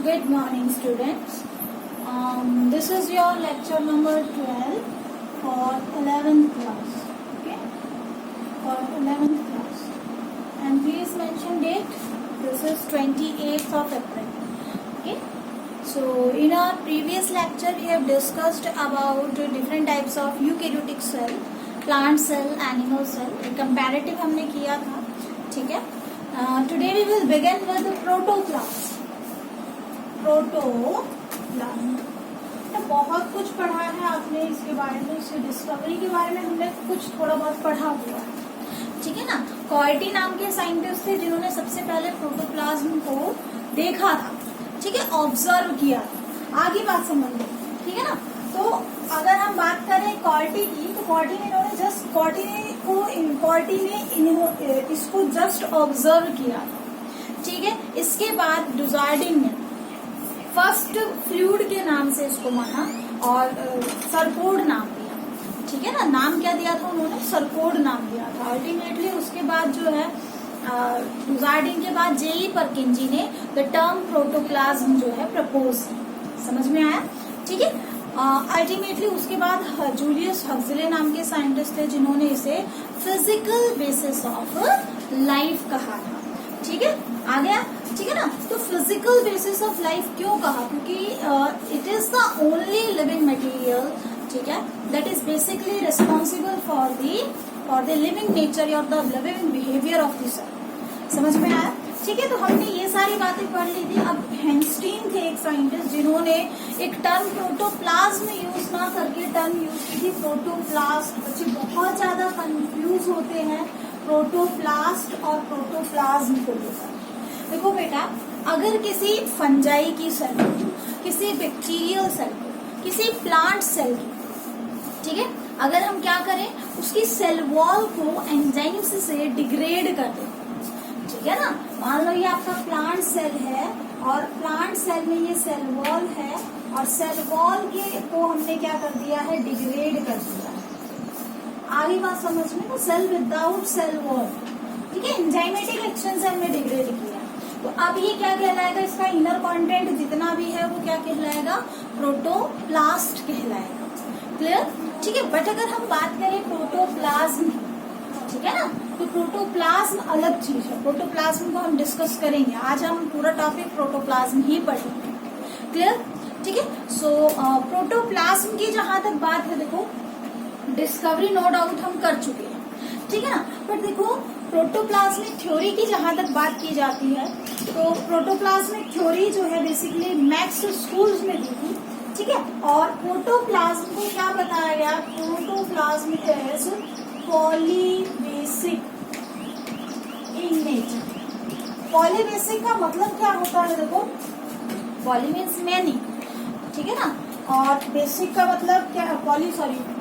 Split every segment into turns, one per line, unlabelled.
Good morning, students. This is your lecture number 12 for 11th class. Okay, for 11th class. And please mention date. This is 28th of April. Okay. So in our previous lecture, we have discussed about different types of eukaryotic cell, plant cell, animal cell. एक comparative हमने किया था. ठीक है. Today we will begin with the protoplasm. Protoplasm तो बहुत कुछ पढ़ा है आपने इसके बारे में, इसके डिस्कवरी के बारे में हमने कुछ थोड़ा बहुत पढ़ा हुआ है. ठीक है ना. कॉयटी नाम के साइंटिस्ट थे जिन्होंने सबसे पहले प्रोटोप्लाज्म को देखा था. ठीक है, ऑब्जर्व किया था. आगे बात समझ लो. ठीक है ना. तो अगर हम बात करें कॉयटी की, तो कॉयटी ने इसको जस्ट ऑब्जर्व किया था. ठीक है. इसके बाद डुजार्डिन ने फर्स्ट फ्लूइड के नाम से इसको माना और सरकोड नाम दिया. ठीक है ना. नाम क्या दिया था उन्होंने? सरकोड नाम दिया था. अल्टीमेटली उसके बाद जो है डुजार्डिन के बाद जेई परकिंजी ने द टर्म प्रोटोप्लाज्म जो है प्रपोज की. समझ में आया? ठीक है. अल्टीमेटली उसके बाद जूलियस हक्सले नाम के साइंटिस्ट थे जिन्होंने इसे फिजिकल बेसिस ऑफ लाइफ कहा था. ठीक है, आ गया. ठीक है ना. तो फिजिकल बेसिस ऑफ लाइफ क्यों कहा? क्योंकि it is the only living material, ठीक है, that is basically responsible for the living nature और the living behaviour of the cell. समझ में आया? ठीक है. तो हमने ये सारी बातें पढ़ ली थी. अब हेंस्टीन थे एक साइंटिस्ट जिन्होंने एक टर्म प्रोटोप्लाज्म यूज ना करके टर्म यूज की थी प्रोटोप्लास्ट. बच्चे बहुत ज्यादा कंफ्यूज होते हैं प्रोटोप्लास्ट और प्रोटोप्लाज्म को लेकर. देखो बेटा, अगर किसी फंजाई की सेल को, किसी बैक्टीरियल सेल को, किसी प्लांट सेल की, ठीक है, अगर हम क्या करें, उसकी सेल वॉल को एंजाइम्स से डिग्रेड कर दें. ठीक है ना. मान लो ये आपका प्लांट सेल है और प्लांट सेल में ये सेल वॉल है और सेल वॉल के को हमने क्या कर दिया है? डिग्रेड कर दिया है. आगे बात समझ में. तो सेल विदाउट सेल वॉल, ठीक है, एंजाइमेटिक एक्शन से हमने डिग्रेड किया. तो अब ये क्या कहलाएगा? इसका इनर कंटेंट जितना भी है वो क्या कहलाएगा? प्रोटोप्लास्ट कहलाएगा. क्लियर? ठीक है. बट अगर हम बात करें प्रोटोप्लाज्म, ठीक है ना, तो प्रोटोप्लाज्म अलग चीज है. प्रोटोप्लाज्म को हम डिस्कस करेंगे. आज हम पूरा टॉपिक प्रोटोप्लाज्म ही पढ़ेंगे. क्लियर? ठीक है. सो प्रोटोप्लाज्म की जहां तक बात है, देखो डिस्कवरी नो डाउट हम कर चुके हैं. ठीक है ना. बट देखो प्रोटोप्लाज्मिक थ्योरी की जहां तक बात की जाती है, तो प्रोटोप्लाज्मिक थ्योरी जो है बेसिकली मैथ्स स्कूल्स में दी थी. ठीक है. और प्रोटोप्लाज्म को क्या बताया गया? Protoplasm is polybasic in nature. Polybasic का मतलब क्या होता है? देखो, पॉली मीन्स मैनी, ठीक है ना, और बेसिक का मतलब क्या है?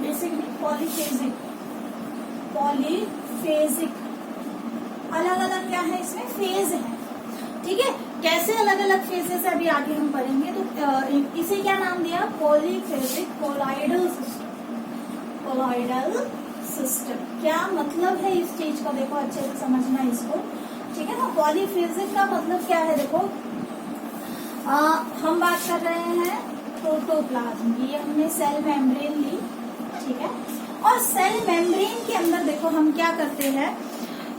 बेसिक नहीं, पॉलीफेजिक. पॉलीफेजिक अलग अलग क्या है? इसमें फेज है. ठीक है. कैसे अलग अलग फेजेस है अभी आगे हम पढ़ेंगे. तो इसे क्या नाम दिया? Polyphasic colloidal system. Colloidal system क्या मतलब है इस चीज का? देखो अच्छे से समझना इसको. ठीक है ना. पॉलीफेजिक का मतलब क्या है? देखो हम बात कर रहे हैं प्रोटोप्लाज्म की. ये हमने सेल मेम्ब्रेन ली. ठीक है. और सेल मेम्ब्रेन के अंदर देखो हम क्या करते हैं,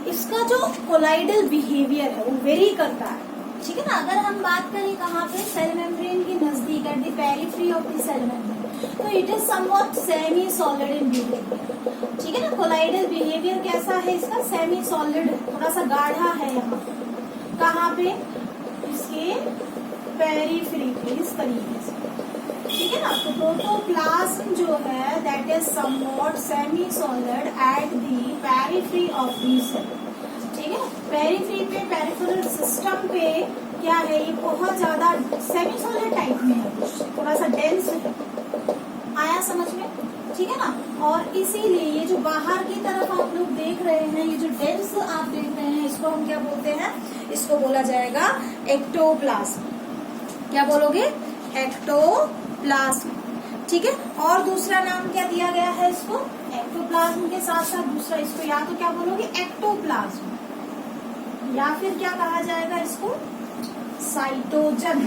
इसका जो कोलाइडल बिहेवियर है वो वेरी करता है. ठीक है ना. अगर हम बात करें कहाँ पे? सेल मेम्ब्रेन के नजदीक, at the periphery of the cell membrane, तो it is somewhat semi solid in behaviour. ठीक है ना. कोलाइडल बिहेवियर कैसा है इसका? सेमी सॉलिड, थोड़ा सा गाढ़ा है. यहाँ कहाँ पे? इसके पेरिफेरी पे, इस तरीके से. ठीक है ना. तो प्रोटोप्लाज्म जो है that is somewhat semi solid at the periphery of the cell. ठीक है. पेरिफेरी पे, पेरिफेरल सिस्टम पे क्या है? ये बहुत ज्यादा सेमी सॉलिड टाइप में है, थोड़ा सा डेंस है. आया समझ में? ठीक है ना. और इसीलिए ये जो बाहर की तरफ आप लोग देख रहे हैं, ये जो डेंस आप देख रहे हैं, इसको हम क्या बोलते हैं? इसको बोला जाएगा एक्टोप्लाज्म. क्या बोलोगे? एक्टोप्लाज्म. ठीक है. और दूसरा नाम क्या दिया गया है इसको? एक्टोप्लाज्म के साथ साथ दूसरा इसको या तो क्या बोलोगे? एक्टोप्लाज्म, या फिर क्या कहा जाएगा इसको? साइटोजन.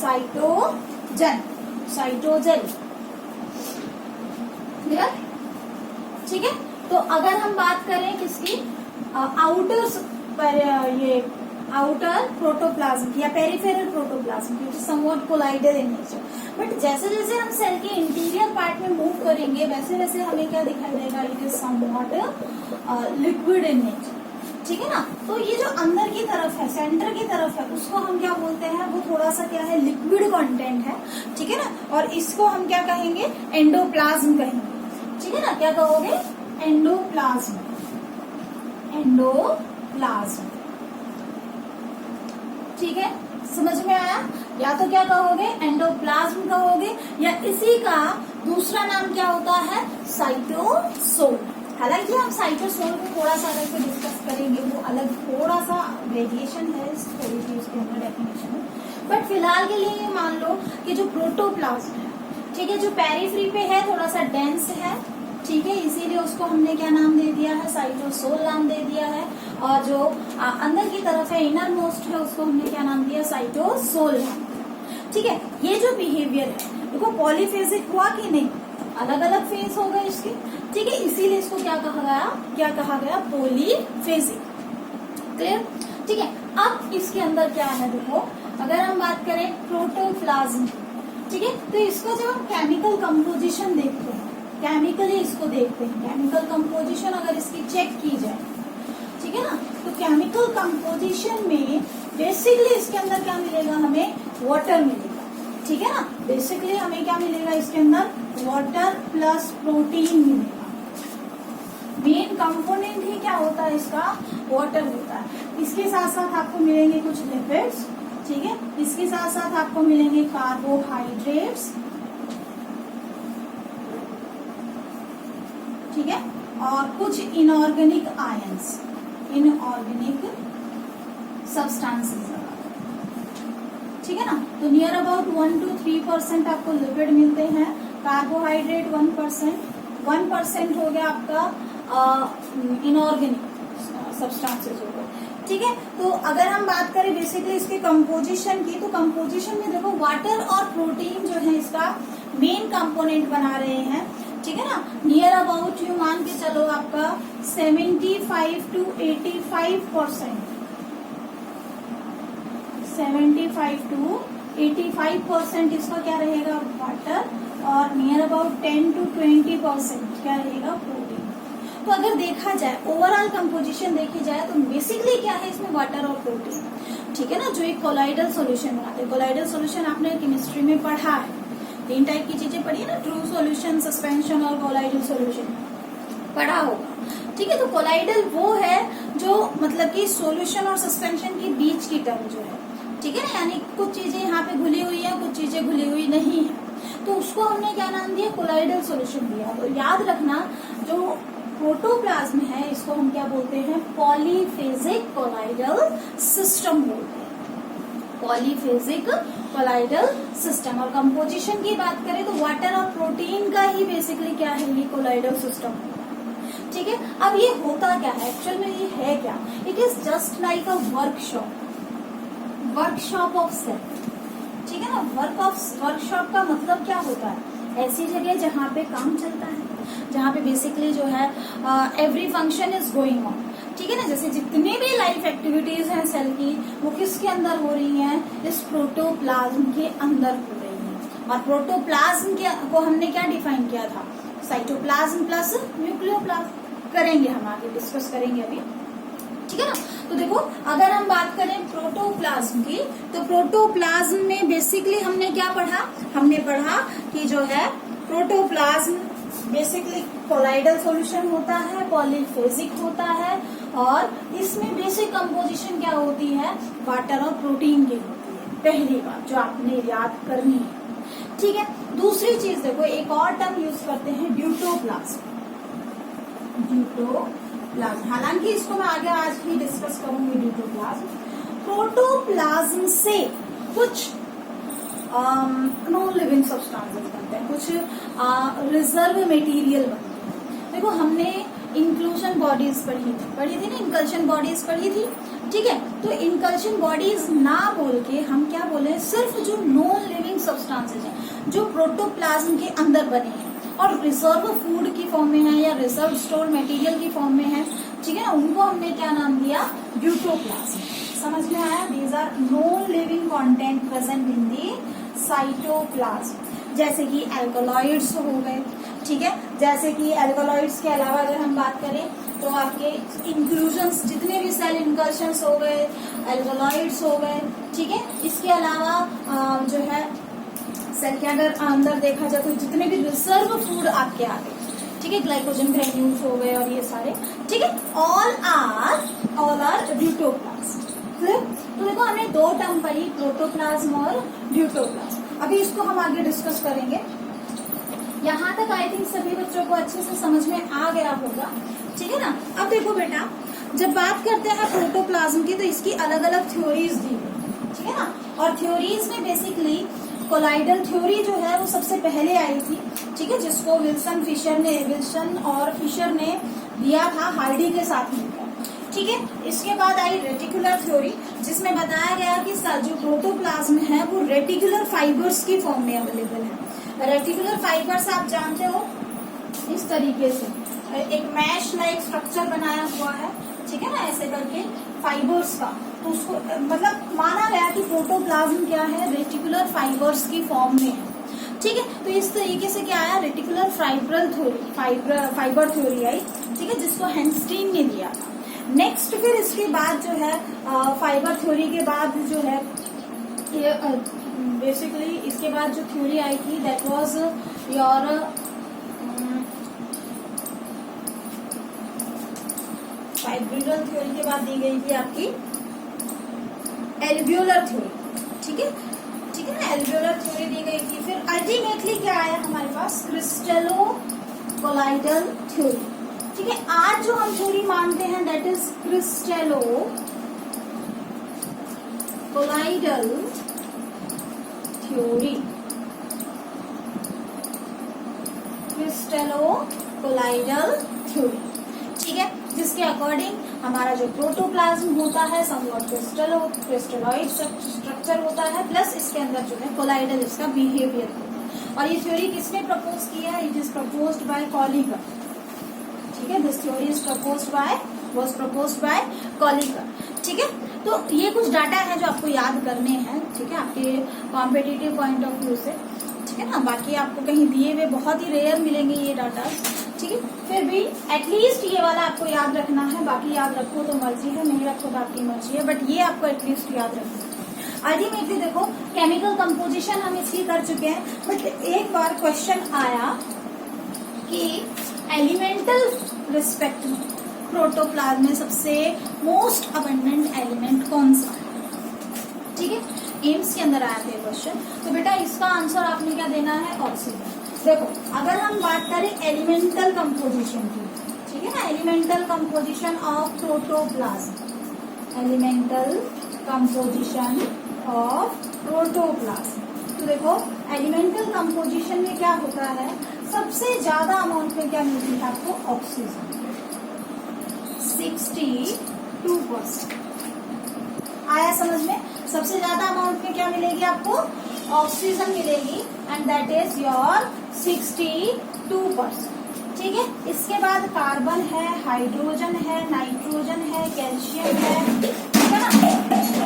साइटोजन, साइटोजन, क्लियर, ठीक है। तो अगर हम बात करें किसकी, आउटर पर ये आउटर प्रोटोप्लाज्म या पेरिफेरल प्रोटोप्लाज्म की, somewhat colloidal in nature, but जैसे जैसे हम सेल के इंटीरियर पार्ट में मूव करेंगे वैसे वैसे हमें क्या दिखाई देगा, it is somewhat liquid in nature, ठीक है ना। तो ये जो अंदर की तरफ है, सेंटर की तरफ है, उसको हम क्या बोलते हैं, वो थोड़ा सा क्या है, लिक्विड कंटेंट है, ठीक है ना। और इसको हम क्या कहेंगे, एंडोप्लाज्म कहेंगे, ठीक है ना। क्या कहोगे, एंडोप्लाज्म, एंडोप्लाज्म, ठीक है, समझ में आया। या तो क्या कहोगे, एंडोप्लाज्म कहोगे, या इसी का दूसरा नाम क्या होता है, साइटोसोल। हालांकि हम साइटोसोल को थोड़ा सा अलग से डिस्कस करेंगे, वो अलग थोड़ा सा वेरिएशन है इस थोड़ी सी उसके अंदर डेफिनेशन में, बट फिलहाल के लिए ये मान लो कि जो प्रोटोप्लाज्म है, ठीक है, जो पेरिफ्री पे है, थोड़ा सा डेंस है, ठीक है, इसीलिए उसको हमने क्या नाम दे दिया है, साइटोसोल नाम दे दिया है। और जो अंदर की तरफ है, इनर मोस्ट है, उसको हमने क्या नाम दिया, साइटोसोल नाम दिया, ठीक है। ये जो बिहेवियर है, देखो पॉलीफेजिक हुआ कि नहीं, अलग अलग फेज हो गए इसके, ठीक है, इसीलिए इसको क्या कहा गया, क्या कहा गया, पॉलीफेजिक, क्लियर, ठीक है। अब इसके अंदर क्या है, देखो अगर हम बात करें प्रोटोप्लाज्म, ठीक है, तो इसको जब हम केमिकल कंपोजिशन देखते हैं, केमिकली इसको देखते हैं, केमिकल कंपोजिशन अगर इसकी चेक की जाए, ठीक है ना, तो केमिकल कंपोजिशन में बेसिकली इसके अंदर क्या मिलेगा, हमें वाटर मिलेगा, ठीक है ना। बेसिकली हमें क्या मिलेगा इसके अंदर, वाटर प्लस प्रोटीन मिलेगा। मेन कंपोनेंट ही क्या होता है इसका, वाटर होता है। इसके साथ साथ आपको मिलेंगे कुछ लिपिड्स, ठीक है, इसके साथ साथ आपको मिलेंगे कार्बोहाइड्रेट्स, ठीक है, और कुछ इनऑर्गेनिक आयंस, इनऑर्गेनिक सब्सटेंसेस, ठीक है ना। तो नियर अबाउट 1 to 3% आपको लिपिड मिलते हैं, कार्बोहाइड्रेट 1% हो गया आपका इनऑर्गेनिक सब्सटेंसेस हो गए, ठीक है। तो अगर हम बात करें बेसिकली इसके कंपोजिशन की, तो कंपोजिशन में देखो वाटर और प्रोटीन जो है इसका मेन कंपोनेंट बना रहे हैं, ठीक है ना। नियर अबाउट यू मान के चलो आपका 75 to 85%, 75 to 85% इसका क्या रहेगा, वाटर, और नियर अबाउट 10 to 20% क्या रहेगा, प्रोटीन। तो अगर देखा जाए ओवरऑल कंपोजिशन देखी जाए तो बेसिकली क्या है इसमें, वाटर और प्रोटीन, ठीक है ना, जो एक कोलाइडल सॉल्यूशन बनाते हैं। कोलाइडल सॉल्यूशन आपने केमिस्ट्री में पढ़ा है, 3 टाइप की चीजें पढ़ी है ना, ट्रू सॉल्यूशन, सस्पेंशन और कोलाइडल सॉल्यूशन पढ़ा होगा, ठीक है। तो कोलाइडल वो है जो मतलब कि सॉल्यूशन और सस्पेंशन के बीच की टर्म जो है, ठीक है ना, यानी कुछ चीजें यहाँ पे घुली हुई है, कुछ चीजें घुली हुई नहीं है, तो उसको हमने क्या नाम दिया, कोलाइडल सॉल्यूशन दिया। तो याद रखना जो प्रोटोप्लाज्म है इसको हम क्या बोलते हैं, पॉलीफेजिक कोलाइडल सिस्टम बोलते हैं, पॉलीफेजिक कोलाइडल सिस्टम। और कंपोजिशन की बात करें तो वाटर और प्रोटीन का ही बेसिकली क्या है, ये कोलाइडल सिस्टम, ठीक है। अब ये होता क्या है एक्चुअल में, ये है क्या, it is just like a workshop, workshop of cell, ठीक है ना। वर्कशॉप का मतलब क्या होता है, ऐसी जगह जहाँ पे काम चलता है, जहाँ पे बेसिकली जो है every function is going on, ठीक है ना। जैसे जितने भी लाइफ एक्टिविटीज हैं सेल की, वो किसके अंदर हो रही हैं, इस प्रोटोप्लाज्म के अंदर हो रही हैं। और प्रोटोप्लाज्म को हमने क्या डिफाइन किया था, साइटोप्लाज्म प्लस न्यूक्लियोप्लाज्म, करेंगे हम आगे डिस्कस करेंगे अभी, ठीक है ना। तो देखो अगर हम बात करें प्रोटोप्लाज्म की, तो प्रोटोप्लाज्म में बेसिकली हमने क्या पढ़ा, हमने पढ़ा कि जो है प्रोटोप्लाज्म बेसिकली कोलाइडल सॉल्यूशन होता है, पॉलीफेजिक होता है, और इसमें बेसिक कंपोजिशन क्या होती है, वाटर और प्रोटीन की होती है। पहली बात जो आपने याद करनी है, ठीक है। दूसरी चीज देखो, एक और टर्म यूज करते हैं, ड्यूटोप्लाज्म, ड्यूटोप्लाज्म, हालांकि इसको मैं आगे आज ही डिस्कस करूंगी। ड्यूटोप्लाज्म, प्रोटोप्लाज्म से कुछ नॉन लिविंग सब्सटेंसेस बनते हैं, कुछ रिजर्व मटेरियल बनते हैं। देखो हमने इंक्लूजन बॉडीज पढ़ी थी ना, इंकल्शन बॉडीज पढ़ी थी, ठीक है। तो इनकल्शन बॉडीज ना बोल के हम क्या बोले, सिर्फ जो नॉन लिविंग सब्सटेंसेज हैं जो प्रोटोप्लाज्म के अंदर बने हैं और रिजर्व फूड की फॉर्म में है या रिजर्व स्टोर मटेरियल की फॉर्म में है, ठीक है ना, उनको हमने क्या नाम दिया, ब्यूटोप्लाज्म। समझ में आया? These are non living content present in the cytoplasm. जैसे कि एल्कलॉइड्स हो गए, ठीक है, जैसे कि एल्कलॉइड्स के अलावा अगर हम बात करें तो आपके इंक्लूजन्स, जितने भी सेल इंकल्शंस हो गए, एल्कलॉइड्स हो गए, ठीक है। इसके अलावा जो है सेल के अगर अंदर देखा जाए तो जितने भी रिजर्व फूड आपके आ गए, ठीक है, ग्लाइकोजन ग्रेन्यूल्स हो गए और ये सारे, ठीक है, ऑल आर ब्यूटोप्लाज्म। तो देखो हमने दो टर्म पढ़ी, प्रोटोप्लाज्म और ब्यूटोप्लाज्म। अभी इसको हम आगे डिस्कस करेंगे। यहाँ तक आई थिंक सभी बच्चों को अच्छे से समझ में आ गया होगा, ठीक है ना। अब देखो बेटा, जब बात करते हैं प्रोटोप्लाज्म की तो इसकी अलग अलग थ्योरीज दी गई, ठीक है ना। और थ्योरीज में बेसिकली कोलाइडल थ्योरी जो है वो सबसे पहले आई थी, ठीक है, जिसको विल्सन और फिशर ने दिया था हार्डी के साथ मिलकर, ठीक है। इसके बाद आई रेटिकुलर थ्योरी, जिसमें बताया गया कि जो प्रोटोप्लाज्म है वो रेटिकुलर फाइबर्स की फॉर्म में अवेलेबल है। रेटिकुलर फाइबर्स आप जानते हो इस तरीके से एक मैश लाइक स्ट्रक्चर बनाया हुआ है, ठीक है ना, ऐसे करके फाइबर्स का। तो उसको मतलब माना गया कि प्रोटोप्लाज्म क्या है, रेटिकुलर फाइबर्स की फॉर्म में है, ठीक है। तो इस तरीके से क्या आया, रेटिकुलर फाइबर थ्योरी आई, ठीक है, जिसको हेंस्टीन ने दिया था। नेक्स्ट फिर इसके बाद जो है फाइबर थ्योरी के बाद जो है ये बेसिकली इसके बाद जो थ्योरी आई थी that was your fibrillar theory के बाद दी गई थी आपकी एल्वियोलर थ्योरी, ठीक है, ठीक है ना, एल्वियोलर थ्योरी दी गई थी। फिर अल्टीमेटली क्या आया हमारे पास, क्रिस्टलो कोलाइडल थ्योरी, ठीक है। आज जो हम थ्योरी मानते हैं that is crystallo colloidal theory, crystallo colloidal theory, ठीक है, जिसके अकॉर्डिंग हमारा जो प्रोटोप्लाज्म होता है समवॉट क्रिस्टलॉइड स्ट्रक्चर होता है, प्लस इसके अंदर जो है कोलाइडल इसका बिहेवियर होता है। और ये थ्योरी किसने प्रपोज किया है, it is proposed by Kolliker, ठीक है, this theory is was proposed by Kolliker, ठीक है। तो ये कुछ डाटा है जो आपको याद करने हैं, ठीक है, आपके कॉम्पिटिटिव पॉइंट ऑफ व्यू से, ठीक है ना। बाकी आपको कहीं दिए हुए बहुत ही रेयर मिलेंगे ये डाटा, ठीक है। फिर भी एटलीस्ट ये वाला आपको याद रखना है, बाकी याद रखो तो मर्जी है, नहीं रखो तो आपकी मर्जी है, बट ये आपको एटलीस्ट याद रखना है। अल्टीमेटली देखो केमिकल कंपोजिशन हम इसकी कर चुके हैं, बट एक बार क्वेश्चन आया कि एलिमेंटल रिस्पेक्ट में प्रोटोप्लाज्म में सबसे मोस्ट अबंडेंट एलिमेंट कौन सा है, ठीक है, एम्स के अंदर आया था क्वेश्चन। तो बेटा इसका आंसर आपने क्या देना है, ऑक्सीजन। देखो अगर हम बात करें एलिमेंटल कंपोजिशन की, ठीक है ना, elemental composition of protoplasm, elemental composition of protoplasm, तो देखो एलिमेंटल कंपोजिशन में क्या होता है, सबसे ज्यादा अमाउंट में क्या मिलती है आपको, ऑक्सीजन, 62%। आया समझ में? सबसे ज्यादा अमाउंट में क्या मिलेगी आपको, ऑक्सीजन मिलेगी, एंड दैट इज योर 62%, ठीक है। इसके बाद कार्बन है, हाइड्रोजन है, नाइट्रोजन है, कैल्शियम है, ठीक है ना।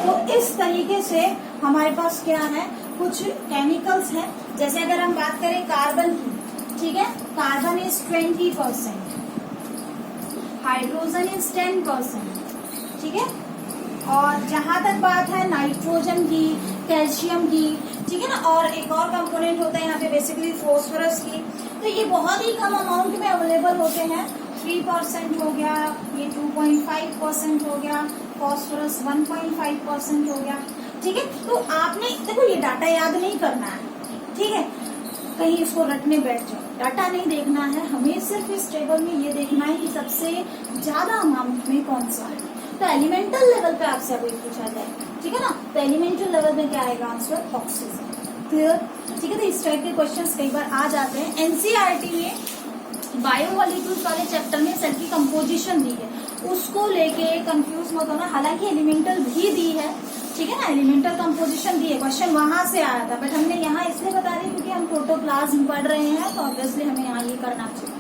तो इस तरीके से हमारे पास क्या है, कुछ केमिकल्स हैं। जैसे अगर हम बात करें कार्बन की, ठीक है, कार्बन इज 20%, हाइड्रोजन इज 10%, ठीक है। और जहां तक बात है नाइट्रोजन की, कैल्शियम की, ठीक है ना, और एक और कंपोनेंट होता है यहाँ पे बेसिकली फॉस्फोरस की, तो ये बहुत ही कम अमाउंट में अवेलेबल होते हैं। 3% हो गया, ये 2.5% हो गया, फॉस्फोरस 1.5% हो गया, ठीक है। तो आपने देखो ये डाटा याद नहीं करना है, ठीक है, कहीं इसको रटने बैठ जाओ, डाटा नहीं देखना है, हमें सिर्फ इस टेबल में ये देखना है कि सबसे ज्यादा अमाउंट में कौन सा है। तो एलिमेंटल लेवल पे आपसे अभी पूछा जाए, ठीक है ना, तो एलिमेंटल लेवल में क्या आएगा आंसर, ऑक्सीजन, क्लियर, ठीक है। तो इस टाइप के क्वेश्चंस कई बार आ जाते हैं। एनसीईआरटी में बायोमॉलिक्यूल्स वाले चैप्टर में सेल की कंपोजिशन दी है, उसको लेके कंफ्यूज मत होना। हालांकि एलिमेंटल भी दी है, ठीक है ना, एलिमेंटल कंपोजिशन दी है, क्वेश्चन वहां से आया था, बट हमने यहाँ इसलिए बता दी क्योंकि हम प्रोटोप्लाज्म पढ़ रहे हैं, तो ऑब्वियसली हमें यहाँ ये करना चाहिए।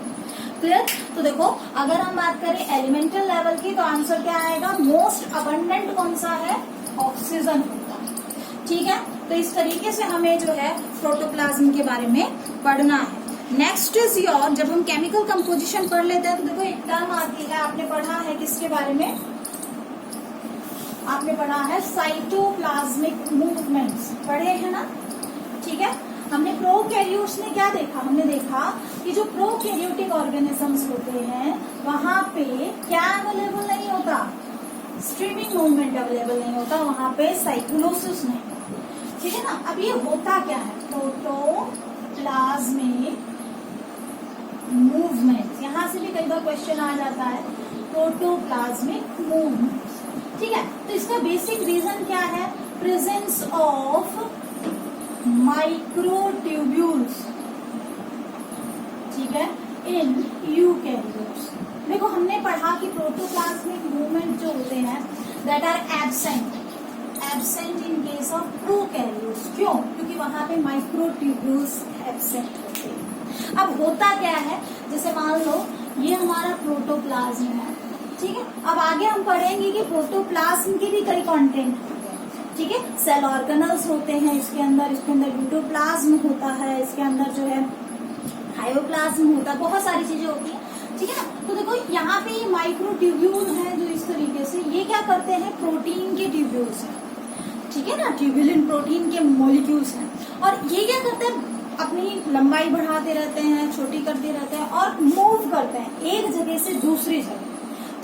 क्लियर? तो देखो, अगर हम बात करें एलिमेंटल लेवल की, तो आंसर क्या आएगा? मोस्ट अबंडेंट कौन सा है? ऑक्सीजन होता है। ठीक है, तो इस तरीके से हमें जो है प्रोटोप्लाज्म के बारे में पढ़ना है। नेक्स्ट इज योर, जब हम केमिकल कंपोजिशन पढ़ लेते हैं तो देखो एक टर्म आती है, आपने पढ़ा है किसके बारे में? आपने पढ़ा है साइटोप्लाज्मिक मूवमेंट्स, पढ़े हैं ना? ठीक है, हमने प्रोकैरियोट्स में क्या देखा? हमने देखा कि जो प्रोकैरियोटिक ऑर्गेनिजम्स होते हैं वहां पे क्या अवेलेबल नहीं होता? स्ट्रीमिंग मूवमेंट अवेलेबल नहीं होता, वहां पे साइक्लोसिस नहीं होता। ठीक है ना? अब ये होता क्या है? प्रोटोप्लाज्मिक मूवमेंट, यहां से भी कई बार क्वेश्चन आ जाता है, प्रोटोप्लाज्मिक मूवमेंट। ठीक है, तो इसका बेसिक रीजन क्या है? प्रेजेंस ऑफ माइक्रोट्यूब्यूल्स, ठीक है, इन यूकैरियोट्स। देखो हमने पढ़ा कि प्रोटोप्लाज्मिक मूवमेंट जो होते हैं that are absent in case of prokaryotes. क्यों? क्योंकि वहां पे माइक्रोट्यूब्यूल्स एब्सेंट होते हैं। अब होता क्या है, जैसे मान लो ये हमारा प्रोटोप्लाज्म है, ठीक है, अब आगे हम पढ़ेंगे कि प्रोटोप्लाज्म के भी कई कंटेंट होते हैं। ठीक है, सेल ऑर्गेनल्स होते हैं इसके अंदर यूटोप्लाज्म होता है, इसके अंदर जो है हाइपोप्लाज्म होता है, बहुत सारी चीजें होती हैं। ठीक है ना? तो देखो यहाँ पे ये माइक्रोट्यूब्यूल है जो इस तरीके से, ये क्या करते हैं? प्रोटीन के ट्यूब्यूल्स हैं, ठीक है ना, ट्यूब्यूलिन प्रोटीन के मॉलिक्यूल्स हैं, और ये क्या करते हैं? अपनी लंबाई बढ़ाते रहते हैं, छोटी करते रहते हैं और मूव करते हैं एक जगह से दूसरी जगह।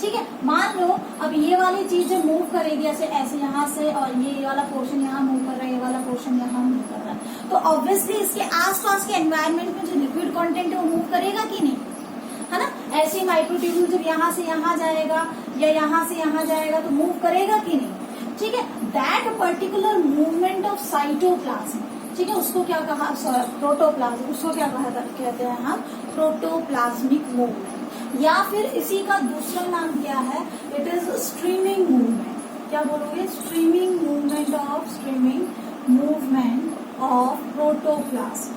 ठीक है, मान लो अब ये वाली चीज मूव करेगी ऐसे ऐसे यहाँ से, और ये वाला पोर्शन यहाँ मूव कर रहा है, ये वाला पोर्शन यहाँ मूव कर रहा है, तो ऑब्वियसली इसके आसपास के एनवायरनमेंट में जो लिक्विड कंटेंट है वो मूव करेगा कि नहीं, है ना? ऐसे माइक्रोट्यूब्यूल जब यहाँ से यहाँ जाएगा या यहाँ से यहाँ जाएगा तो मूव करेगा कि नहीं? ठीक है, that particular movement of cytoplasm, ठीक है, उसको क्या कहा? प्रोटोप्लाज्म, उसको क्या कहते हैं हम? प्रोटोप्लाज्मिक मूवमेंट, या फिर इसी का दूसरा नाम क्या है? It is streaming movement. क्या बोलोगे? Streaming movement of protoplasm,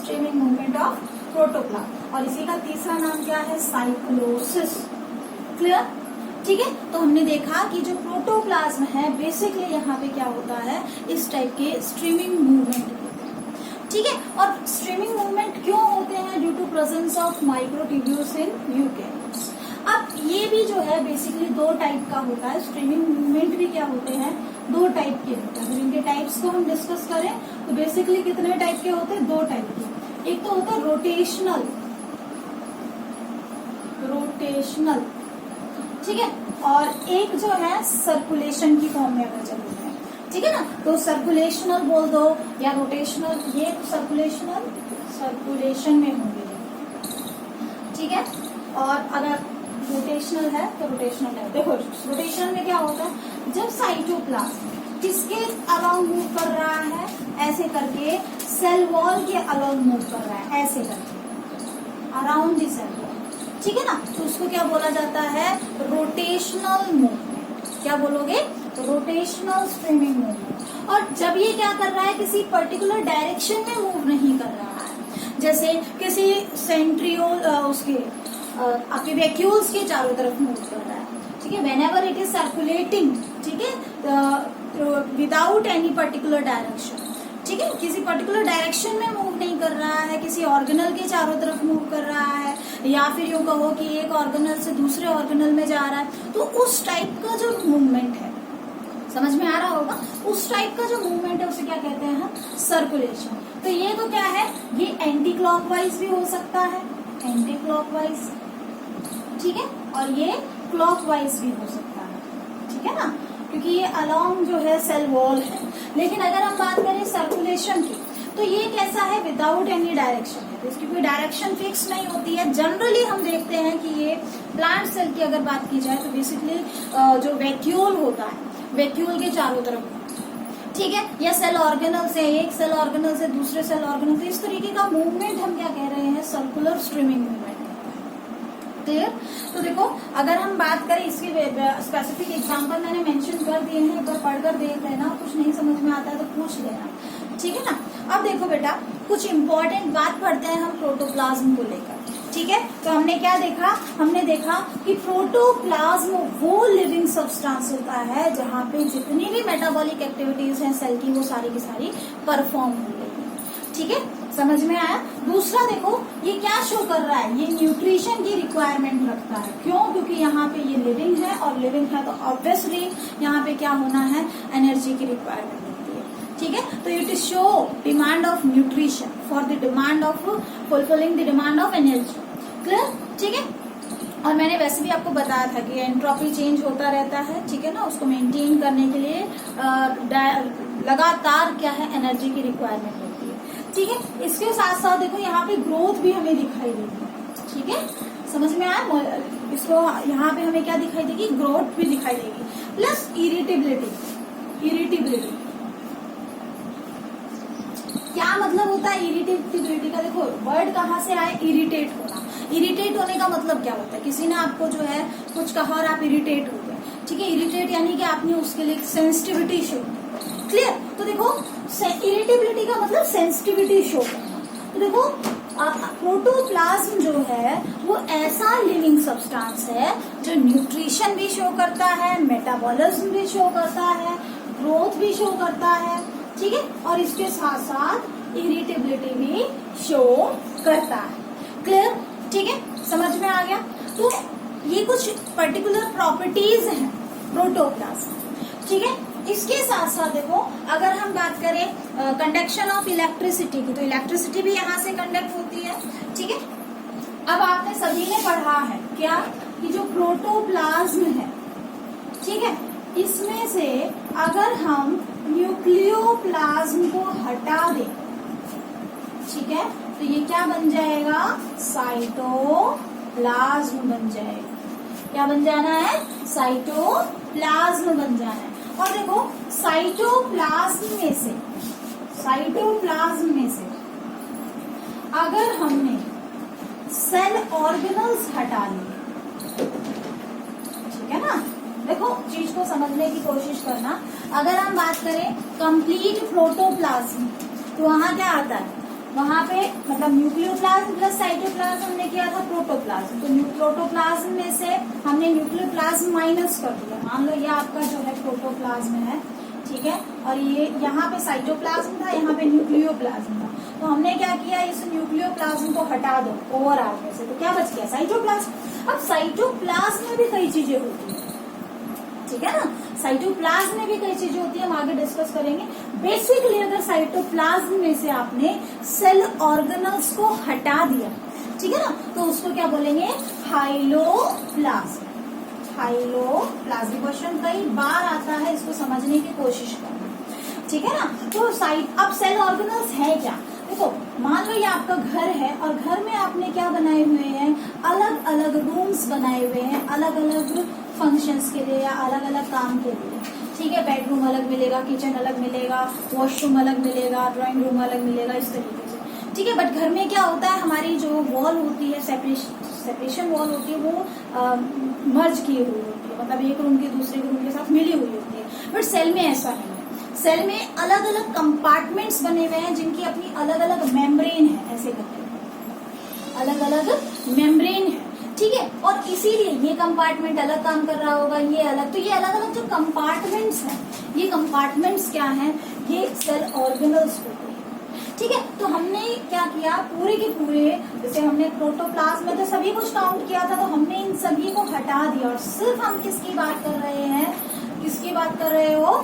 streaming movement of protoplasm. और इसी का तीसरा नाम क्या है? साइक्लोसिस। क्लियर? ठीक है, तो हमने देखा कि जो प्रोटोप्लाज्म है बेसिकली यहाँ पे क्या होता है? इस टाइप के स्ट्रीमिंग मूवमेंट होते हैं। ठीक है, और स्ट्रीमिंग मूवमेंट क्यों होते हैं? Due to presence of microtubules in eukaryotes. अब ये भी जो है बेसिकली दो टाइप का होता है, स्ट्रीमिंग मूवमेंट भी क्या होते हैं? दो टाइप के होते हैं। अगर इनके टाइप्स को हम डिस्कस करें तो बेसिकली कितने टाइप के होते हैं? दो टाइप के। एक तो होता है रोटेशनल, ठीक है, और एक जो है सर्कुलेशन की फॉर्म में अगर चलते हैं, ठीक है ना, तो सर्कुलेशनल बोल दो या रोटेशनल, ये सर्कुलेशन में होंगे, ठीक है, और अगर रोटेशनल है तो रोटेशनल है। देखो रोटेशनल में क्या होता है? जब साइटोप्लाज्म किसके अलाउंग मूव कर रहा है? ऐसे करके सेल वॉल के अलाउंग मूव कर रहा है, ऐसे करके अराउंड द सेल वॉल, ठीक है ना, तो उसको क्या बोला जाता है? Rotational movement. क्या बोलोगे? Rotational streaming movement. और जब ये क्या कर रहा है? किसी पर्टिकुलर डायरेक्शन में मूव नहीं कर रहा है, जैसे किसी सेंट्रियोल उसके आपके वैक्यूल्स के चारों तरफ मूव कर रहा है, ठीक है, व्हेनेवर इट इज सर्कुलेटिंग, ठीक है, विदाउट एनी पर्टिकुलर डायरेक्शन, ठीक है, किसी पर्टिकुलर डायरेक्शन में मूव नहीं कर रहा है, किसी ऑर्गेनल के चारों तरफ मूव कर रहा है, या फिर यूं कहो कि एक ऑर्गेनल से दूसरे ऑर्गेनल में जा रहा है, तो उस टाइप का जो मूवमेंट है, समझ में आ रहा होगा, उस टाइप का जो मूवमेंट है उसे क्या कहते हैं हम? सर्कुलेशन। तो ये तो क्या है? ये एंटी क्लॉकवाइज भी हो सकता है, एंटी क्लॉकवाइज, ठीक है, और ये क्लॉकवाइज भी हो सकता है, ठीक है ना, क्योंकि ये अलोंग जो है सेल वॉल है। लेकिन अगर हम बात करें सर्कुलेशन की, तो ये कैसा है? विदाउट एनी डायरेक्शन है, तो इसकी कोई डायरेक्शन फिक्स नहीं होती है। जनरली हम देखते हैं कि ये प्लांट सेल की अगर बात की जाए तो बेसिकली जो वैक्यूल होता है, वैक्यूल के चारों तरफ, ठीक है, या सेल ऑर्गेनल से एक सेल ऑर्गेनल से दूसरे सेल ऑर्गेनल से, इस तरीके का मूवमेंट हम क्या कह रहे हैं? Circular streaming movement, clear. तो देखो अगर हम बात करें इसके स्पेसिफिक एग्जांपल मैंने मेंशन कर दिए हैं, एक बार पढ़कर देख लेना, कुछ नहीं समझ में आता है तो पूछ लेना, ठीक है ना। अब देखो बेटा कुछ इंपॉर्टेंट बात पढ़ते हैं हम प्रोटोप्लाज्म को लेकर, ठीक है। तो हमने क्या देखा, हमने देखा कि प्रोटोप्लाज्म वो लिविंग सब्सटेंस होता है जहाँ पे जितनी भी मेटाबॉलिक एक्टिविटीज हैं सेल की वो सारी की सारी परफॉर्म हो रही है, ठीक है, समझ में आया। दूसरा देखो ये क्या शो कर रहा है, ये न्यूट्रिशन की रिक्वायरमेंट रखता है, क्यों, क्योंकि यहाँ पे ये लिविंग है और लिविंग है तो ऑब्वियसली यहाँ पे क्या होना है, एनर्जी की रिक्वायरमेंट होती है, ठीक है। तो it show demand of nutrition for the demand of fulfilling the demand of energy, clear, ठीक है। और मैंने वैसे भी आपको बताया था कि एंट्रोपी चेंज होता रहता है, ठीक है ना, उसको मेंटेन करने के लिए लगातार क्या है, एनर्जी की रिक्वायरमेंट होती है, ठीक है। इसके साथ साथ देखो यहाँ पे ग्रोथ भी हमें दिखाई देगी, ठीक है, समझ में आया। इसको यहाँ पे हमें क्या दिखाई देगी, ग्रोथ भी दिखाई देगी, प्लस इरिटेबिलिटी। इरिटेबिलिटी क्या मतलब होता है इरिटेबिलिटी का, देखो वर्ड कहाँ से आए, इरिटेट होना। इरिटेट होने का मतलब क्या होता है, किसी ने आपको जो है कुछ कहा और आप इरिटेट हो गए, ठीक है। इरिटेट यानी कि आपने उसके लिए सेंसिटिविटी शो, क्लियर। तो देखो इरिटेबिलिटी का मतलब सेंसिटिविटी शो करना। तो देखो प्रोटोप्लाज्म जो है वो ऐसा लिविंग सब्सटेंस है जो न्यूट्रिशन भी शो करता है, मेटाबॉलिज्म भी शो करता है, ग्रोथ भी शो करता है, ठीक है, और इसके साथ साथ इरिटेबिलिटी भी शो करता है, क्लियर, ठीक है, समझ में आ गया। तो ये कुछ पर्टिकुलर प्रॉपर्टीज हैं प्रोटोप्लाज्म, ठीक है। इसके साथ साथ देखो अगर हम बात करें कंडक्शन ऑफ इलेक्ट्रिसिटी की, तो इलेक्ट्रिसिटी भी यहाँ से कंडक्ट होती है, ठीक है। अब आपने सभी ने पढ़ा है क्या कि जो प्रोटोप्लाज्म है, ठीक है, इसमें से अगर हम न्यूक्लियोप्लाज्म को हटा दें, ठीक है, तो ये क्या बन जाएगा, साइटोप्लाज्म बन जाएगा। क्या बन जाना है, साइटोप्लाज्म बन जाना है। और देखो साइटोप्लाज्म में से अगर हमने सेल ऑर्गेनल्स हटा लिए, ठीक है ना, देखो चीज को समझने की कोशिश करना। अगर हम बात करें कंप्लीट प्रोटोप्लाज्म तो वहां क्या आता है, वहां पे मतलब न्यूक्लियोप्लाज्म प्लस साइटोप्लाज्म हमने किया था प्रोटोप्लाज्म, तो प्रोटोप्लाज्म में से हमने न्यूक्लियोप्लाज्म माइनस कर दिया। मान लो ये आपका जो है प्रोटोप्लाज्म है, ठीक है, और ये यहाँ पे साइटोप्लाज्म था, यहाँ पे न्यूक्लियोप्लाज्म था, तो हमने क्या किया, इस न्यूक्लियोप्लाज्म को हटा दो ओवरऑल में से, तो क्या बच गया, साइटोप्लाज्म। अब साइटोप्लाज्म में भी कई चीजें होती है, ठीक है ना, साइटोप्लाज्म में भी कई चीजें होती है, हम आगे डिस्कस करेंगे। बेसिकली अगर साइटोप्लाज्म में से आपने सेल ऑर्गेनल्स को हटा दिया, ठीक है ना, तो उसको क्या बोलेंगे, हाइलोप्लाज्म। हाइलोप्लाज्म क्वेश्चन कई बार आता है, इसको समझने की कोशिश करना, ठीक है ना। तो अब सेल ऑर्गेनल्स है क्या, देखो मान लो ये आपका घर है और घर में आपने क्या बनाए हुए हैं, अलग अलग रूम्स बनाए हुए हैं, अलग अलग फंक्शंस के लिए या अलग अलग काम के लिए, ठीक है। बेडरूम अलग मिलेगा, किचन अलग मिलेगा, वॉशरूम अलग मिलेगा, ड्राइंग रूम अलग मिलेगा, इस तरीके से, ठीक है। बट घर में क्या होता है, हमारी जो वॉल होती है, सेपरेशन वॉल होती है, वो मर्ज की हुई होती है, मतलब एक रूम के दूसरे रूम के साथ मिली हुई होती है। बट सेल में ऐसा नहीं है, सेल में अलग अलग कंपार्टमेंट्स बने हुए हैं जिनकी अपनी अलग अलग मेम्ब्रेन है, ऐसे करते हैं, अलग अलग मेम्ब्रेन है, ठीक है। और इसीलिए ये कंपार्टमेंट अलग काम कर रहा होगा, ये अलग, तो ये अलग अलग जो कंपार्टमेंट्स हैं, ये कंपार्टमेंट्स क्या हैं, ये सेल ऑर्गेनल्स होते हैं, ठीक है। तो हमने क्या किया, पूरे के पूरे, जैसे हमने प्रोटोप्लाज्म में तो सभी कुछ काउंट किया था, तो हमने इन सभी को हटा दिया और सिर्फ हम किसकी बात कर रहे हैं, किसकी बात कर रहे हो,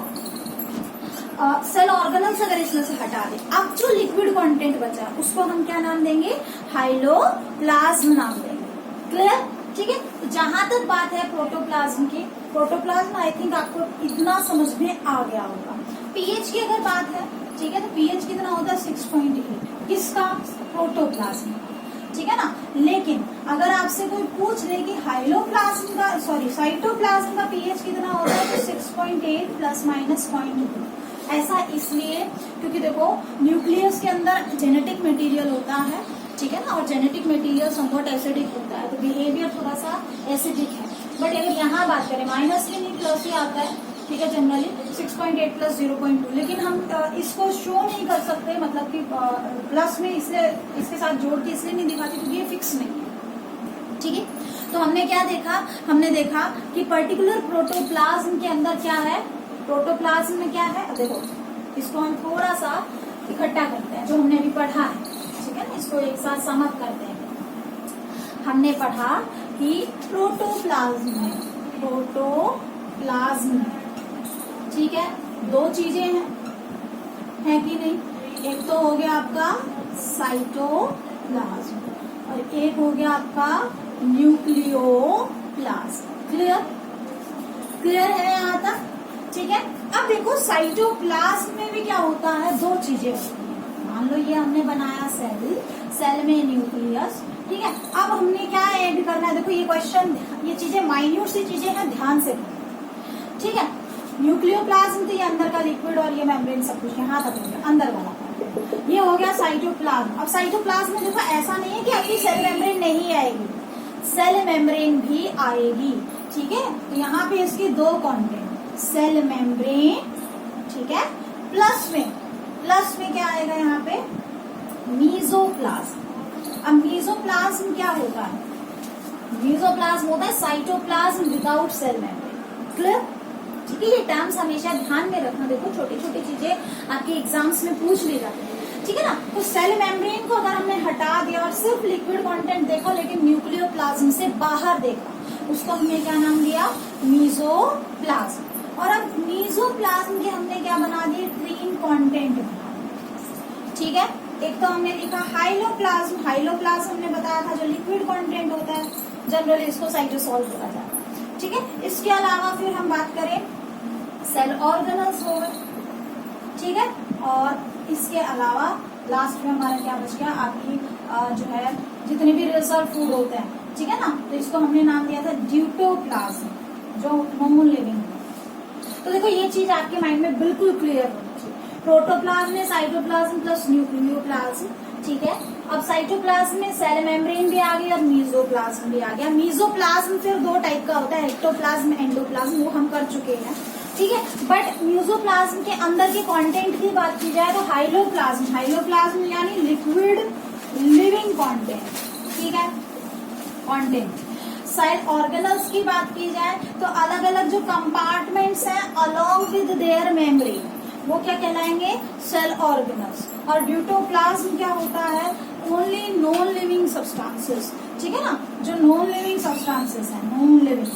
सेल ऑर्गेनल्स अगर इसमें से हटा दे, अब जो लिक्विड कंटेंट बचा उसको हम क्या नाम देंगे, हाइलोप्लाज्म नाम देंगे, क्लियर, ठीक है। तो जहां तक बात है प्रोटोप्लाज्म की, प्रोटोप्लाज्म आई थिंक आपको इतना समझ में आ गया होगा। पीएच की अगर बात है, ठीक है, तो पीएच कितना होता है, 6.8, किसका, प्रोटोप्लाज्म, ठीक है ना। लेकिन अगर आपसे कोई पूछ ले कि हाइलोप्लाज्म का, सॉरी साइटोप्लाज्म का पीएच कितना होता है, तो 6.8 प्लस माइनस 0.2। ऐसा इसलिए क्योंकि देखो न्यूक्लियस के अंदर जेनेटिक मटेरियल होता है, ठीक है ना। और जेनेटिक मटेरियल समवट एसिडिक होता है, तो बिहेवियर थोड़ा सा एसिडिक है। बट अगर यहाँ बात करें माइनस भी नहीं प्लस ही आता है, ठीक है, जनरली 6.8 प्लस 0.2, लेकिन हम इसको शो नहीं कर सकते, मतलब कि प्लस में इसलिए इसके साथ जोड़ के इसलिए नहीं दिखाते क्योंकि ये फिक्स नहीं है, ठीक है। तो हमने क्या देखा, हमने देखा कि पर्टिकुलर प्रोटोप्लाज्म के अंदर क्या है, प्रोटोप्लाज्म में क्या है। अब देखो इसको हम थोड़ा सा इकट्ठा करते हैं, जो हमने अभी पढ़ा है, ठीक है ना, इसको एक साथ समअप करते हैं। हमने पढ़ा कि प्रोटोप्लाज्म में, प्रोटोप्लाज्म में, ठीक है, दो चीजें हैं, है कि नहीं। एक तो हो गया आपका साइटोप्लाज्म और एक हो गया आपका न्यूक्लियोप्लाज्म। क्लियर, क्लियर है यहाँ तक, ठीक है। अब देखो साइटोप्लाज्म में भी क्या होता है, दो चीजें होती हैं। मान लो ये हमने बनाया सेल, सेल में न्यूक्लियस, ठीक है। अब हमने क्या ऐड करना है, देखो ये क्वेश्चन, ये चीजें माइन्यूट सी चीजें हैं, ध्यान से, ठीक है। न्यूक्लियोप्लाज्म तो ये अंदर का लिक्विड और ये मेम्ब्रेन सब कुछ यहाँ तक हो गया, अंदर वाला पार्ट। ये हो गया साइटोप्लाज्म। अब साइटोप्लाज्म में देखो ऐसा नहीं है कि अगली सेल मेम्ब्रेन नहीं आएगी, सेल मेम्ब्रेन भी आएगी, ठीक है। तो यहाँ पे इसकी दो कंटेंट, सेल मेम्ब्रेन, ठीक है, प्लस में क्या आएगा यहाँ पे, मीजोप्लाज्म। अब मीजोप्लाज्म क्या होता है, मीजोप्लाज्म होता है cytoplasm without cell membrane. Clear, ठीक है। ये टर्म्स हमेशा ध्यान में रखना, देखो छोटी छोटी चीजें आपके एग्जाम्स में पूछ ली जाती है, ठीक है ना। तो सेल मेम्ब्रेन को अगर हमने हटा दिया और सिर्फ लिक्विड कंटेंट देखा, लेकिन न्यूक्लियोप्लाज्म से बाहर देखा, उसको हमने क्या नाम दिया, मीजोप्लाज्म। और अब मीजोप्लाज्म के हमने क्या बना दिए, तीन कंटेंट बना दिए, ठीक है। एक तो हमने लिखा हाइलोप्लाज्म, हाइलोप्लाज्म हमने बताया था जो लिक्विड कंटेंट होता है, जनरली इसको साइटोसॉल बोला जाता है, ठीक है। इसके अलावा फिर हम बात करें सेल ऑर्गेनल्स हो गए, ठीक है। और इसके अलावा लास्ट में हमारा क्या बच गया, आपकी जो है जितने भी रिजर्व फूड होते हैं, ठीक है ना, तो इसको हमने नाम दिया था ड्यूटोप्लाज्म, जो नॉन लिविंग है। तो देखो ये चीज आपके माइंड में बिल्कुल क्लियर होनी चाहिए। प्रोटोप्लाज्म में साइटोप्लाज्म प्लस न्यूक्लियोप्लाज्म, ठीक है। अब साइटोप्लाज्म में सेल मेम्ब्रेन भी आ गई और मीजोप्लाज्म भी आ गया। मीजोप्लाज्म फिर दो टाइप का होता है, एक्टोप्लाज्म, एंडोप्लाज्म, वो हम कर चुके हैं, ठीक है। बट मीजोप्लाज्म के अंदर के कंटेंट की बात की जाए तो हाइलोप्लाज्म, हाइलोप्लाज्म यानी लिक्विड लिविंग कंटेंट, ठीक है, कंटेंट। सेल ऑर्गेनल्स की बात की जाए तो अलग अलग जो कंपार्टमेंट्स हैं अलोंग विद देयर मेम्ब्रेन, वो क्या कहलाएंगे, सेल ऑर्गेनल्स। और ड्यूटोप्लाज्म क्या होता है, ओनली नॉन लिविंग सब्सटेंसेस, ठीक है ना, जो नॉन लिविंग सब्सटेंसेस हैं, नॉन लिविंग,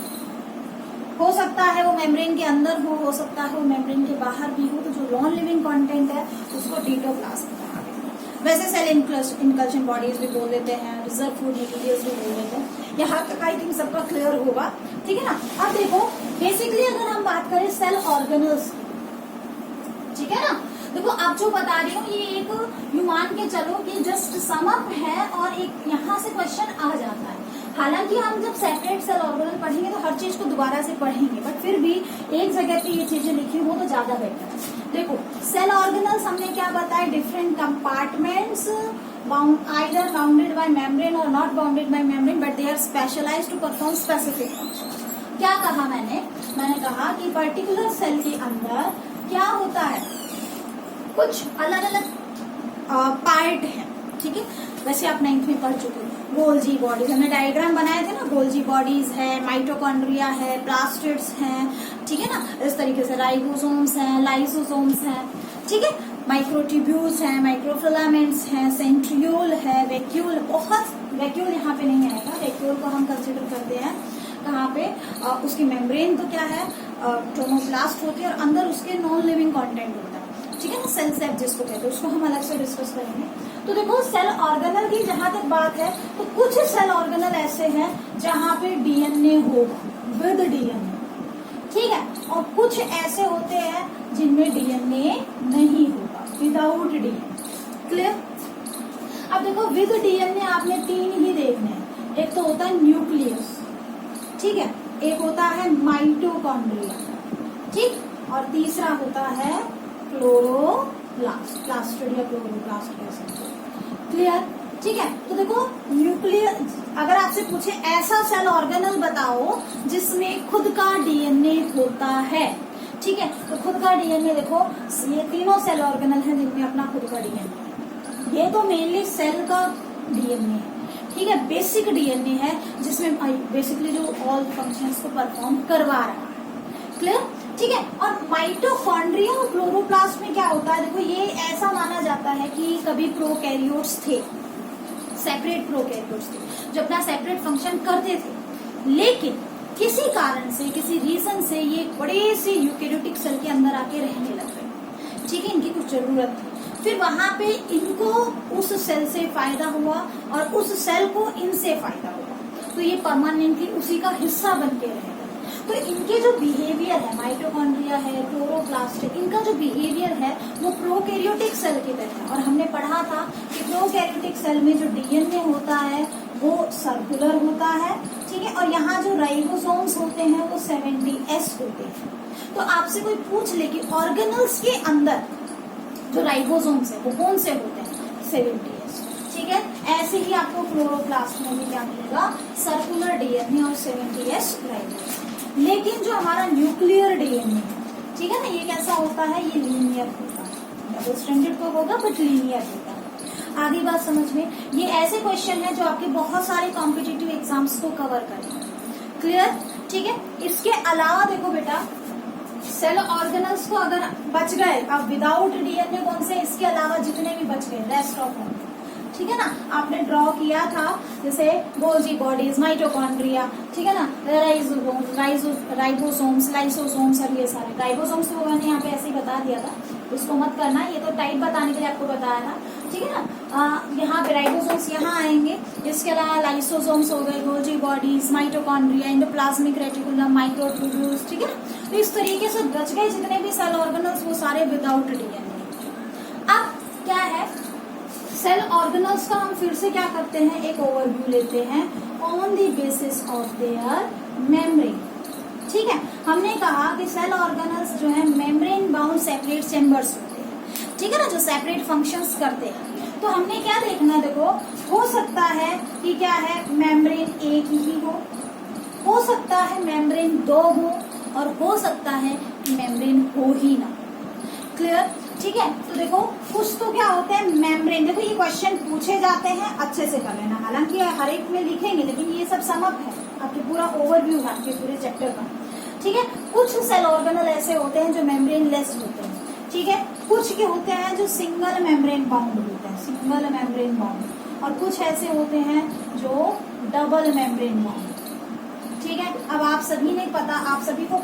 हो सकता है वो मेम्ब्रेन के अंदर हो सकता है वो मेम्ब्रेन के बाहर भी हो, तो जो नॉन लिविंग कंटेंट है उसको ड्यूटोप्लाज्म कहा गया। वैसे सेल इनकल्शन बॉडीज भी बोल देते हैं, रिजर्व फूड मटेरियल्स भी बोल देते हैं। यहाँ तक आई थिंक सबका क्लियर होगा, ठीक है ना। अब देखो बेसिकली अगर हम बात करें सेल ऑर्गेनल्स, ठीक है ना, देखो आप जो बता रही हूँ ये एक यू मान के चलो कि जस्ट समअप है और एक यहाँ से क्वेश्चन आ जाता है। हालांकि हम जब सेपरेट सेल ऑर्गेनल पढ़ेंगे तो हर चीज को दोबारा से पढ़ेंगे, बट फिर भी एक जगह पे ये चीजें लिखी हो तो ज्यादा बेटर है। देखो सेल ऑर्गेनल्स हमने क्या बताया, different compartments either bounded by membrane और not bounded by membrane, but they are specialised to perform specific function. क्या कहा मैंने कहा कि पर्टिकुलर सेल के अंदर क्या होता है, कुछ अलग अलग पार्ट है, ठीक है। वैसे आप 9th में पढ़ चुके हैं, गोल्जी बॉडीज, हमने डायग्राम बनाए थे ना, गोल्जी बॉडीज है, माइटोकॉन्ड्रिया है, प्लास्टिड्स हैं, ठीक है ना, इस तरीके से राइबोसोम्स हैं, लाइसोसोम्स हैं, ठीक है, माइक्रोट्यूब्यूल्स हैं, माइक्रोफिलामेंट्स हैं, सेंट्रियोल है, वैक्यूल, बहुत वैक्यूल यहाँ पे नहीं आएगा, वैक्यूल को हम कंसिडर करते हैं कहाँ पे, उसकी मेम्ब्रेन तो क्या है, टोमोप्लास्ट होती है और अंदर उसके नॉन लिविंग कंटेंट होता है, ठीक है ना, सेल सेप जिसको कहते हैं, उसको हम अलग से डिस्कस करेंगे। तो देखो सेल ऑर्गेनल की जहां तक बात है तो कुछ सेल ऑर्गेनल ऐसे हैं जहां पे डीएनए होगा, विद डीएनए, ठीक है, और कुछ ऐसे होते हैं जिनमें डीएनए नहीं होगा, विदाउट डीएनए। क्लियर। अब देखो विद डीएनए आपने तीन ही देखने हैं, एक तो होता है न्यूक्लियस, ठीक है, एक होता है माइटोकॉन्ड्रिया, ठीक, और तीसरा होता है क्लोरोप्लास्ट, प्लास्टिड या क्लोरोप्लास्ट कह सकते हैं। क्लियर। ठीक है। तो देखो न्यूक्लियर, अगर आपसे पूछे ऐसा सेल ऑर्गेनल बताओ जिसमें खुद का डीएनए होता है, ठीक है, तो खुद का डीएनए देखो ये तीनों सेल ऑर्गेनल हैं जिनमें अपना खुद का डीएनए है। ये तो मेनली सेल का डीएनए है, ठीक है, बेसिक डीएनए है जिसमें बेसिकली जो ऑल फंक्शंस को परफॉर्म करवा रहा है। क्लियर, ठीक है। और माइटोकॉन्ड्रिया और क्लोरोप्लास्ट में क्या होता है, देखो ये ऐसा माना जाता है कि कभी प्रोकैरियोट्स थे, सेपरेट प्रोकैरियोट्स थे जो अपना सेपरेट फंक्शन करते थे, लेकिन किसी कारण से, किसी रीजन से ये बड़े से यूकैरियोटिक सेल के अंदर आके रहने लग गए, ठीक है, इनकी कुछ जरूरत थी, फिर वहां पे इनको उस सेल से फायदा हुआ और उस सेल को इनसे फायदा हुआ, तो ये परमानेंटली उसी का हिस्सा बन के रहे। तो इनके जो बिहेवियर है, माइटोकॉन्ड्रिया है, क्लोरोप्लास्ट है, इनका जो बिहेवियर है वो प्रोकैरियोटिक सेल की तरह है। और हमने पढ़ा था कि प्रोकैरियोटिक सेल में जो डीएनए होता है वो सर्कुलर होता है, ठीक है, और यहाँ जो राइबोसोम्स होते हैं वो 70S होते हैं। तो आपसे कोई पूछ ले कि ऑर्गेनल्स के अंदर जो राइबोसोम्स है वो कौन से होते हैं, 70S, ठीक है। ऐसे ही आपको क्लोरोप्लास्ट में भी क्या मिलेगा, सर्कुलर डीएनए और 70S राइबोसोम। लेकिन जो हमारा न्यूक्लियर डीएनए है, ठीक है ना, ये कैसा होता है, ये लीनियर होता है, डबल स्ट्रैंडेड तो होगा बट लीनियर होता है। आधी बात समझ में, ये ऐसे क्वेश्चन है जो आपके बहुत सारे कॉम्पिटिटिव एग्जाम्स को कवर करेंगे। क्लियर, ठीक है। इसके अलावा देखो बेटा, सेल ऑर्गेनल्स को अगर बच गए, अब विदाउट डीएनए कौन से, इसके अलावा जितने भी बच गए रेस्ट ऑफ ऑल, ठीक है ना, आपने ड्रॉ किया था जैसे गोल्जी बॉडीज, माइटोकॉन्ड्रिया, ठीक है ना, राइबोसोम्स, लाइसोसोम्स और ये सारे। राइबोसोम्स तो मैंने यहाँ पे ऐसे ही बता दिया था, उसको मत करना, ये तो टाइप बताने के लिए आपको बताया था, ठीक है ना। यहाँ पे राइबोसोम्स यहाँ आएंगे, इसके अलावा लाइसोसोम्स हो गए, Golgi bodies, mitochondria, endoplasmic reticulum, microtubules, ठीक है ना। तो इस तरीके से बच गए जितने भी सेल ऑर्गेनल्स वो सारे विदाउट डीएनए। अब क्या है, सेल ऑर्गेनल्स का हम फिर से क्या करते हैं, एक ओवरव्यू लेते हैं on the basis of their membrane, ठीक है। हमने कहा कि सेल ऑर्गेनल्स जो है मेम्ब्रेन बाउंड सेपरेट चेम्बर्स होते हैं, ठीक है ना, जो सेपरेट फंक्शंस करते हैं। तो हमने क्या देखना है, देखो हो सकता है कि क्या है, मेम्ब्रेन एक ही हो सकता है मेम्ब्रेन दो हो, और हो सकता है कि मेम्ब्रेन हो ही ना। क्लियर, ठीक है। तो देखो कुछ तो क्या होते हैं मेम्ब्रेन, देखो ये क्वेश्चन पूछे जाते हैं, अच्छे से कर लेना, हालांकि हर एक में लिखेंगे लेकिन ये सब समअप है, आपके पूरा ओवरव्यू है आपके पूरे चैप्टर का, ठीक है। कुछ सेल ऑर्गेनल ऐसे होते हैं जो मेम्ब्रेन लेस होते हैं, ठीक है, कुछ के होते हैं जो सिंगल मेम्ब्रेन बाउंड होते हैं, सिंगल मेम्ब्रेन बाउंड, और कुछ ऐसे होते हैं जो डबल मेम्ब्रेन बाउंड, ठीक है। अब आप सभी ने पता, आप सभी को